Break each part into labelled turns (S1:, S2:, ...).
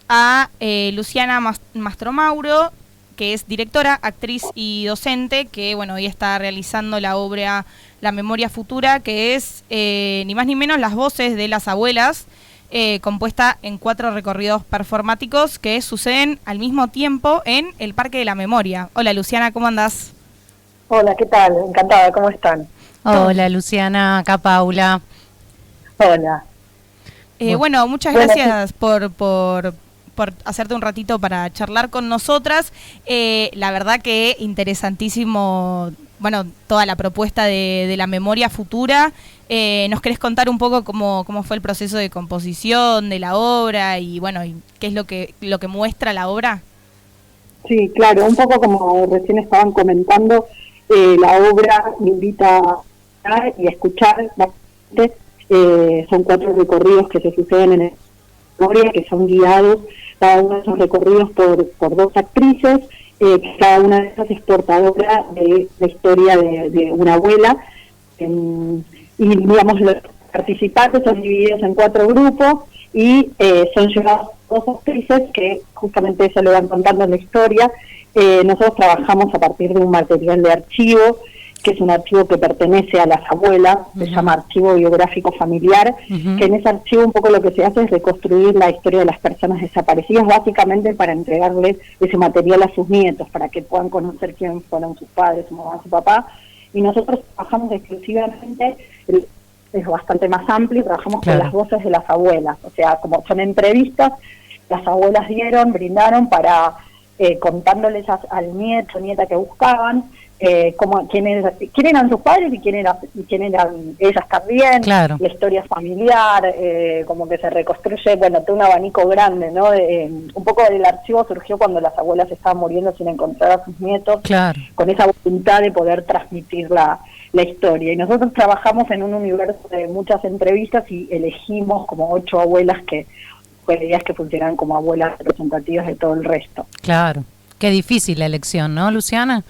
S1: a Luciana Mastromauro, que es directora, actriz y docente, que bueno, hoy está realizando la obra La Memoria Futura, que es ni más ni menos las voces de las abuelas, compuesta en 4 recorridos performáticos que suceden al mismo tiempo en el Parque de la Memoria. Hola Luciana, ¿cómo andás?
S2: Hola, ¿qué tal? Encantada, ¿cómo están?
S3: Hola Luciana, acá Paula.
S2: Hola.
S1: Bueno, muchas gracias por hacerte un ratito para charlar con nosotras. La verdad que interesantísimo, bueno, toda la propuesta de la memoria futura. ¿Nos querés contar un poco cómo fue el proceso de composición de la obra y bueno, y qué es lo que muestra la obra?
S2: Sí, claro, un poco como recién estaban comentando, la obra me invita a escuchar y a escuchar. Son 4 recorridos que se suceden en la memoria, que son guiados, cada uno de esos recorridos por 2 actrices, cada una de esas es portadora de la historia de una abuela, y digamos los participantes son divididos en 4 grupos y son llevados 2 actrices que justamente eso le van contando la historia. Nosotros trabajamos a partir de un material de archivo, que es un archivo que pertenece a las abuelas, se llama Archivo Biográfico Familiar, que en ese archivo un poco lo que se hace es reconstruir la historia de las personas desaparecidas, básicamente para entregarles ese material a sus nietos, para que puedan conocer quién fueron sus padres, su mamá, su papá. Y nosotros trabajamos exclusivamente, es bastante más amplio, trabajamos con las voces de las abuelas, o sea, como son entrevistas, las abuelas brindaron para contándoles al nieto, nieta que buscaban, quién eran sus padres y quién eran ellas también,
S3: Claro.
S2: La historia familiar, como que se reconstruye, bueno, todo un abanico grande, ¿no? Un poco del archivo surgió cuando las abuelas estaban muriendo sin encontrar a sus nietos,
S3: Claro.
S2: con esa voluntad de poder transmitir la historia. Y nosotros trabajamos en un universo de muchas entrevistas y elegimos como 8 abuelas que ideas que funcionan como abuelas representativas de todo el resto.
S3: Claro. Qué difícil la elección, ¿no, Luciana?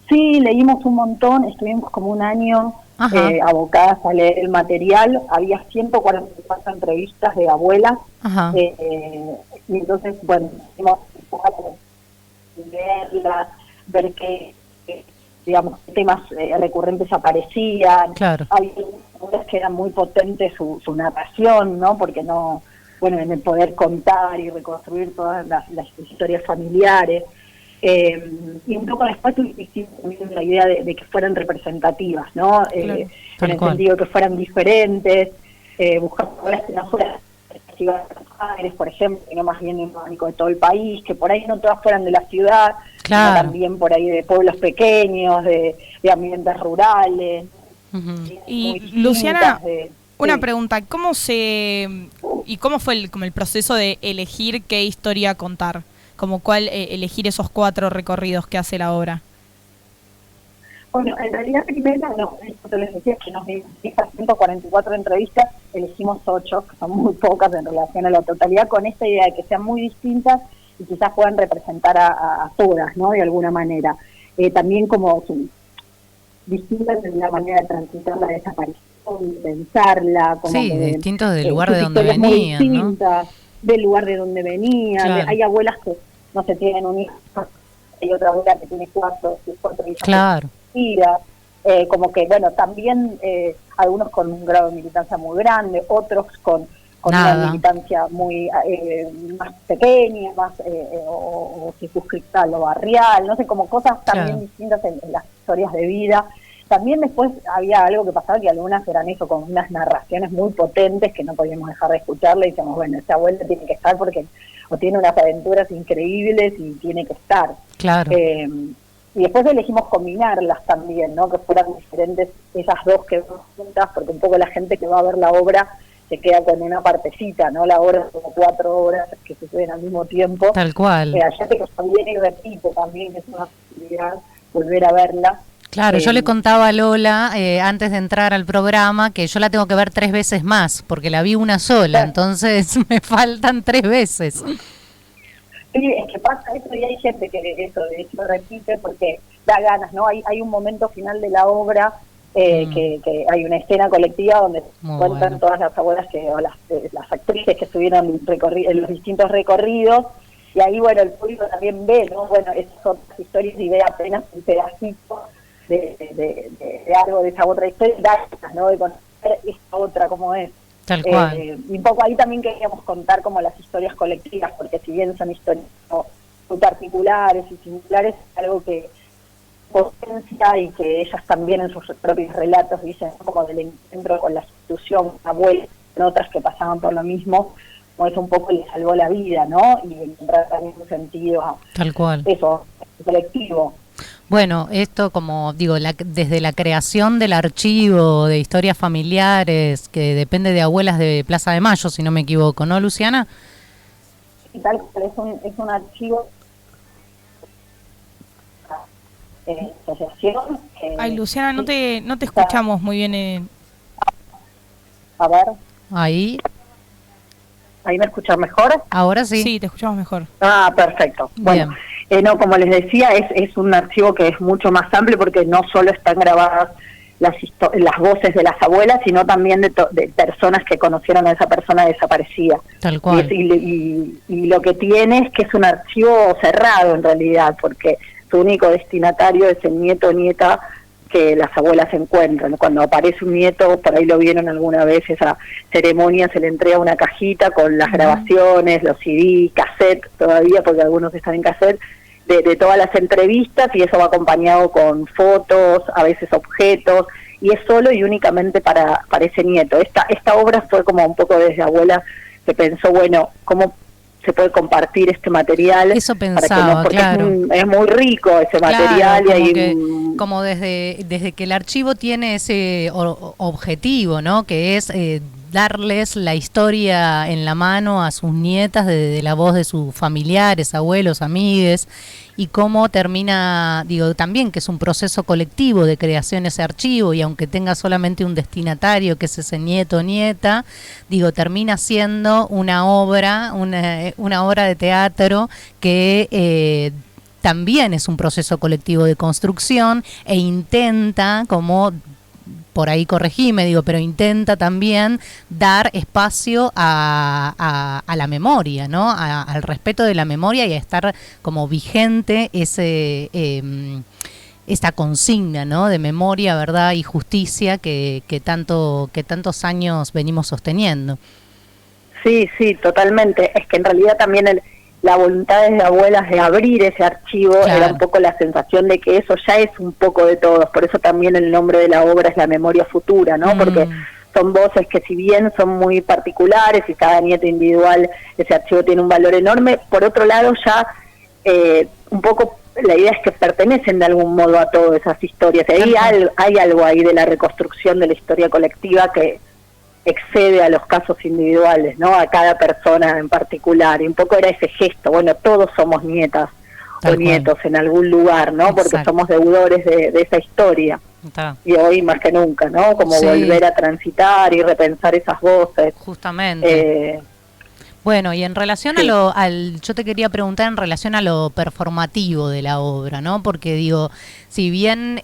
S2: Sí, leímos un montón, estuvimos como un año abocadas a leer el material, había 144 entrevistas de abuelas, y entonces, bueno, hicimos leerlas, ver qué digamos, temas recurrentes aparecían.
S3: Claro.
S2: Había algunas que eran muy potentes su narración, ¿no? Porque no, bueno, en el poder contar y reconstruir todas las historias familiares. Y un poco después hicimos también la idea de que fueran representativas, ¿no? En el sentido de que fueran diferentes, buscar obras que no fueran representativas de Buenos Aires, por ejemplo, que no más bien en el de todo el país, que por ahí no todas fueran de la ciudad,
S3: claro,
S2: sino también por ahí de pueblos pequeños, de ambientes rurales.
S1: Y Luciana, una pregunta, ¿cómo fue como el proceso de elegir qué historia contar? Como cuál elegir esos 4 recorridos que hace la obra.
S2: Bueno, en realidad primero, esto les decía que nos dimos 144 entrevistas, elegimos 8, que son muy pocas en relación a la totalidad, con esta idea de que sean muy distintas y quizás puedan representar a todas, ¿no? De alguna manera. También como distintas en la manera de transitar la desaparición, de pensarla. Como
S3: sí, distintos del lugar de donde
S2: venían,
S3: ¿no?
S2: Del lugar de donde venían. Claro. Hay abuelas que no se tienen un hijo, hay otra abuela que tiene 4 hijas.
S3: Claro.
S2: Como que, bueno, también algunos con un grado de militancia muy grande, otros con una militancia muy más pequeña, más o circunscripta a lo barrial, no sé, como cosas también distintas en las historias de vida. También después había algo que pasaba, que algunas eran eso, con unas narraciones muy potentes que no podíamos dejar de escucharle, y decíamos, bueno, esta abuela tiene que estar porque o tiene unas aventuras increíbles y tiene que estar.
S3: Claro.
S2: Y después elegimos combinarlas también, ¿no? Que fueran diferentes esas 2 que van juntas, porque un poco la gente que va a ver la obra se queda con una partecita, ¿no? La obra son como 4 horas que suceden al mismo tiempo.
S3: Tal cual.
S2: Hay gente que también y repite también, que es una posibilidad volver a verla.
S3: Claro, yo le contaba a Lola antes de entrar al programa que yo la tengo que ver 3 veces más, porque la vi una sola, entonces me faltan 3 veces.
S2: Sí, es que pasa eso y hay gente que eso de hecho repite porque da ganas, ¿no? Hay un momento final de la obra que hay una escena colectiva donde se cuentan todas las abuelas o las actrices que estuvieron en los distintos recorridos, y ahí, bueno, el público también ve, ¿no? Bueno, esas otras historias y ve apenas un pedacito de algo de esa otra historia, ¿no? De conocer esta otra como es.
S3: Tal cual.
S2: Y un poco ahí también queríamos contar como las historias colectivas, porque si bien son historias muy particulares y singulares, es algo que potencia y que ellas también en sus propios relatos dicen, ¿no? Como del encuentro con la institución, abuelas, otras que pasaban por lo mismo, como eso un poco les salvó la vida, ¿no? Y encontrar también un sentido,
S3: tal cual,
S2: eso, colectivo.
S3: Bueno, esto como digo, desde la creación del archivo de historias familiares, que depende de Abuelas de Plaza de Mayo, si no me equivoco, ¿no, Luciana?
S2: Y tal cual, es un archivo asociación.
S1: Ay, Luciana, no te escuchamos muy bien.
S2: A ver.
S3: Ahí
S2: ¿Ahí me escuchan mejor?
S3: Ahora sí.
S1: Sí, te escuchamos mejor.
S2: Ah, perfecto. Bueno, no, como les decía, es un archivo que es mucho más amplio porque no solo están grabadas las voces de las abuelas, sino también de personas que conocieron a esa persona desaparecida.
S3: Tal cual.
S2: Y lo que tiene es que es un archivo cerrado en realidad, porque su único destinatario es el nieto o nieta que las abuelas encuentran. Cuando aparece un nieto, por ahí lo vieron alguna vez, esa ceremonia se le entrega una cajita con las grabaciones, los CD, cassette todavía, porque algunos están en cassette, de todas las entrevistas, y eso va acompañado con fotos, a veces objetos, y es solo y únicamente para ese nieto. Esta obra fue como un poco desde abuela que pensó, bueno, ¿cómo se puede compartir este material?
S3: Eso pensaba,
S2: porque
S3: claro.
S2: Es muy rico ese material,
S3: claro,
S2: y hay
S3: como desde que el archivo tiene ese objetivo, ¿no? Que es darles la historia en la mano a sus nietas de la voz de sus familiares, abuelos, amigues, y cómo termina, digo, también que es un proceso colectivo de creación ese archivo, y aunque tenga solamente un destinatario, que es ese nieto o nieta, digo, termina siendo una obra de teatro que también es un proceso colectivo de construcción e intenta, como por ahí corregime, digo, pero intenta también dar espacio a la memoria, ¿no? Al respeto de la memoria y a estar como vigente esta consigna, ¿no? De memoria, verdad y justicia que tantos años venimos sosteniendo.
S2: Sí, totalmente. Es que en realidad también la voluntad de abuelas de abrir ese archivo, claro, era un poco la sensación de que eso ya es un poco de todos, por eso también el nombre de la obra es La Memoria Futura, ¿no? Porque son voces que si bien son muy particulares y cada nieto individual, ese archivo tiene un valor enorme, por otro lado ya un poco la idea es que pertenecen de algún modo a todas esas historias, y ahí hay algo ahí de la reconstrucción de la historia colectiva que excede a los casos individuales, ¿no? A cada persona en particular. Y un poco era ese gesto, bueno, todos somos nietas o nietos en algún lugar, ¿no? Porque somos deudores de esa historia. Y hoy más que nunca, ¿no? Como volver a transitar y repensar esas voces.
S3: Justamente. Bueno, y en relación yo te quería preguntar en relación a lo performativo de la obra, ¿no? Porque digo, si bien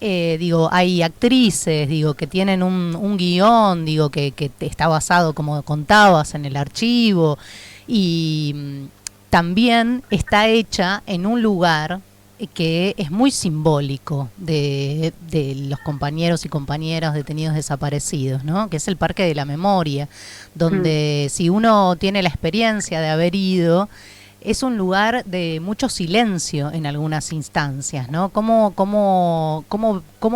S3: hay actrices, que tienen un guión, que está basado, como contabas, en el archivo, y también está hecha en un lugar que es muy simbólico de los compañeros y compañeras detenidos desaparecidos, ¿no? Que es el Parque de la Memoria, donde si uno tiene la experiencia de haber ido, es un lugar de mucho silencio en algunas instancias, ¿no? ¿Cómo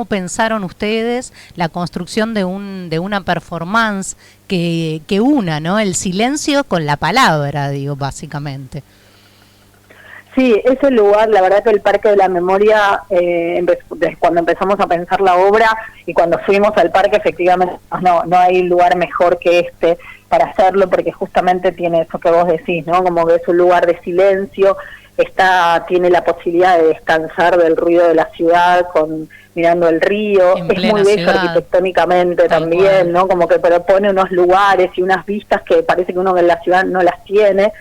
S3: pensaron ustedes la construcción de una performance que una, ¿no? El silencio con la palabra, básicamente.
S2: Sí, ese lugar, la verdad que el Parque de la Memoria, cuando empezamos a pensar la obra y cuando fuimos al parque, efectivamente no hay lugar mejor que este para hacerlo, porque justamente tiene eso que vos decís, ¿no? Como que es un lugar de silencio, tiene la posibilidad de descansar del ruido de la ciudad mirando el río, es muy bello arquitectónicamente también, ¿no? Como que propone unos lugares y unas vistas que parece que uno en la ciudad no las tiene,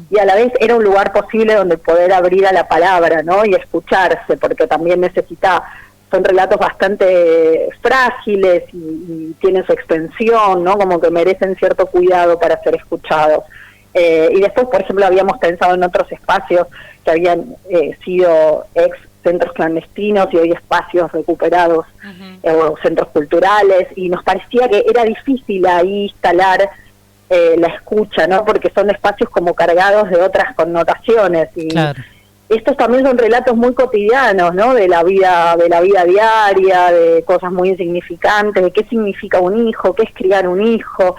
S2: y a la vez era un lugar posible donde poder abrir a la palabra, ¿no? Y escucharse, porque también necesita son relatos bastante frágiles y tienen su extensión, ¿no? Como que merecen cierto cuidado para ser escuchados. Y después, por ejemplo, habíamos pensado en otros espacios que habían sido ex centros clandestinos y hoy espacios recuperados, o centros culturales, y nos parecía que era difícil ahí instalar la escucha, ¿no? Porque son espacios como cargados de otras connotaciones, y
S3: claro.
S2: Estos también son relatos muy cotidianos, ¿no? De la vida diaria, de cosas muy insignificantes, de qué significa un hijo, qué es criar un hijo.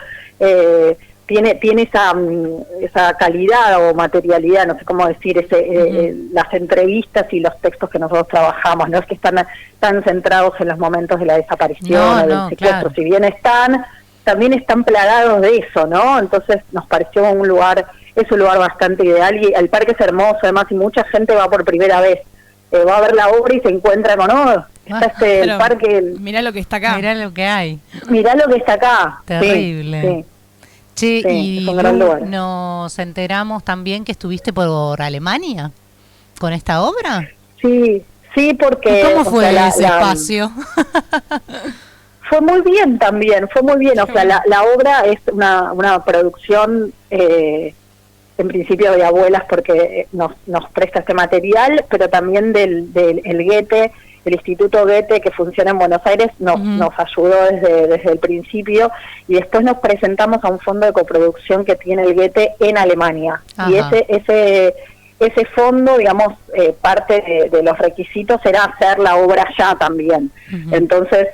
S2: Tiene esa calidad o materialidad, no sé cómo decir, las entrevistas y los textos que nosotros trabajamos, no es que están tan centrados en los momentos de la desaparición o del secuestro, claro. Si bien también están plagados de eso, ¿no? Entonces nos pareció es un lugar bastante ideal, y el parque es hermoso además, y mucha gente va por primera vez, va a ver la obra y se encuentra con, está el parque.
S1: Mirá lo que está acá.
S3: Mirá lo que hay.
S2: Mirá lo que está acá.
S3: Terrible.
S2: Sí.
S3: Che,
S2: sí,
S3: y nos enteramos también que estuviste por Alemania con esta obra.
S2: Sí, porque...
S3: ¿Y cómo fue ese espacio?
S2: Fue muy bien también, o sea, la obra es una producción, en principio de Abuelas, porque nos presta este material, pero también del Goethe, el Instituto Goethe, que funciona en Buenos Aires, nos ayudó desde el principio, y después nos presentamos a un fondo de coproducción que tiene el Goethe en Alemania. Ajá. Y ese fondo, digamos, parte de los requisitos era hacer la obra allá también. Entonces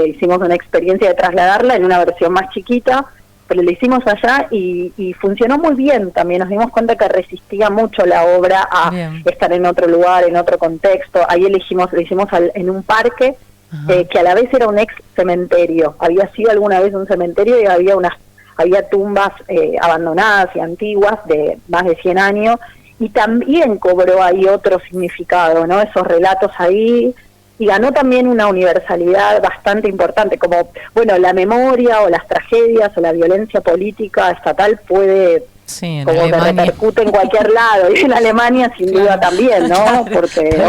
S2: hicimos una experiencia de trasladarla en una versión más chiquita, pero la hicimos allá y funcionó muy bien también. Nos dimos cuenta que resistía mucho la obra a estar en otro lugar, en otro contexto. Ahí lo hicimos en un parque que a la vez era un ex cementerio. Había sido alguna vez un cementerio y había tumbas abandonadas y antiguas de más de 100 años, y también cobró ahí otro significado, ¿no? Esos relatos ahí, y ganó también una universalidad bastante importante, como, bueno, la memoria o las tragedias o la violencia política estatal puede, como que repercute en cualquier lado, y en Alemania sin duda también, ¿no? Porque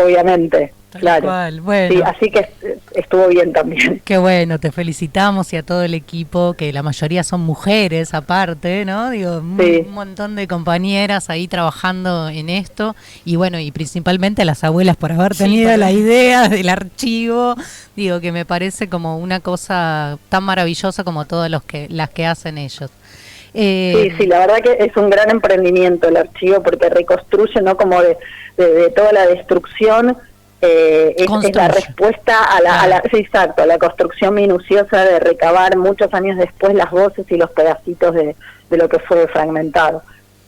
S2: obviamente. Claro, bueno. Sí, así que estuvo bien también.
S3: Qué bueno, te felicitamos, y a todo el equipo, que la mayoría son mujeres aparte, ¿no? Digo, un montón de compañeras ahí trabajando en esto, y bueno, y principalmente a las abuelas por haber tenido la idea del archivo, digo, que me parece como una cosa tan maravillosa como todas las que hacen ellos.
S2: Sí, la verdad que es un gran emprendimiento el archivo, porque reconstruye, ¿no? Como de toda la destrucción. Es la respuesta a la construcción minuciosa de recabar muchos años después las voces y los pedacitos de lo que fue fragmentado.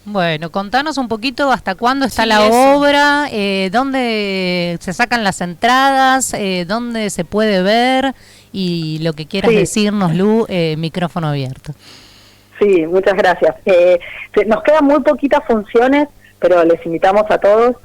S3: Bueno, contanos un poquito hasta cuándo está la obra, dónde se sacan las entradas, dónde se puede ver, y lo que quieras decirnos, Lu, micrófono abierto.
S2: Sí, muchas gracias. Nos quedan muy poquitas funciones, pero les invitamos a todos.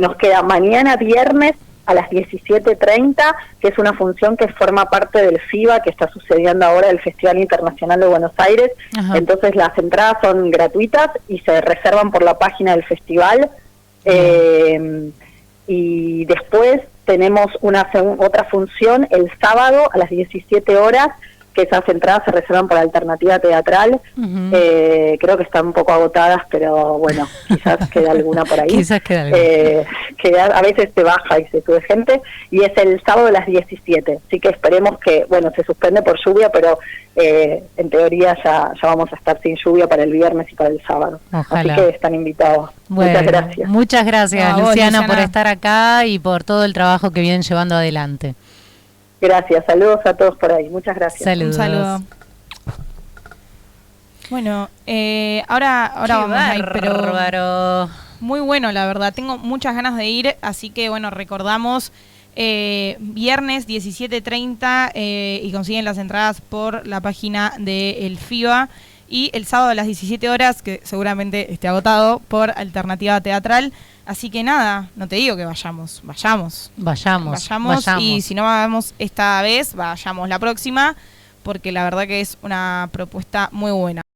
S2: Nos queda mañana viernes a las 17:30, que es una función que forma parte del FIBA, que está sucediendo ahora, el Festival Internacional de Buenos Aires. Ajá. Entonces las entradas son gratuitas y se reservan por la página del festival. Y después tenemos otra función el sábado a las 17 horas, que esas entradas se reservan por Alternativa Teatral. Creo que están un poco agotadas, pero bueno, quizás queda alguna por ahí.
S3: Quizás queda alguna.
S2: Que a veces se baja y se sube gente, y es el sábado a las 17. Así que esperemos que, bueno, se suspende por lluvia, pero en teoría ya vamos a estar sin lluvia para el viernes y para el sábado. Ojalá. Así que están invitados. Bueno, muchas gracias.
S3: Muchas gracias, Luciana, por estar acá y por todo el trabajo que vienen llevando adelante.
S2: Gracias, saludos a todos por ahí, muchas gracias.
S3: Saludos.
S1: Un saludo. Bueno, ahora vamos a ir, pero muy bueno, la verdad, tengo muchas ganas de ir, así que bueno, recordamos viernes 17:30 y consiguen las entradas por la página del FIBA, y el sábado a las 17 horas, que seguramente esté agotado, por Alternativa Teatral. Así que nada, no te digo que vayamos, y si no vamos esta vez, vayamos la próxima, porque la verdad que es una propuesta muy buena.